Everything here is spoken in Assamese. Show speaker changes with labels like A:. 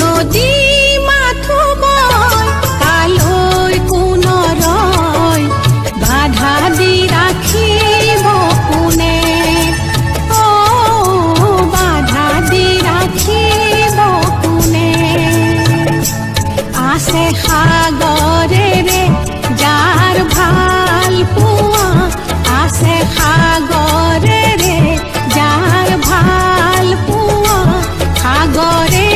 A: নদী মাথো বয় কালৈ কোনৰয় বাধা দি ৰাখিব কোনে বাধা দি ৰাখিব কোনে আছে সাগৰেৰে যাৰ ভাল পোৱা আছে সাগৰেৰে যাৰ ভাল পোৱা সাগৰে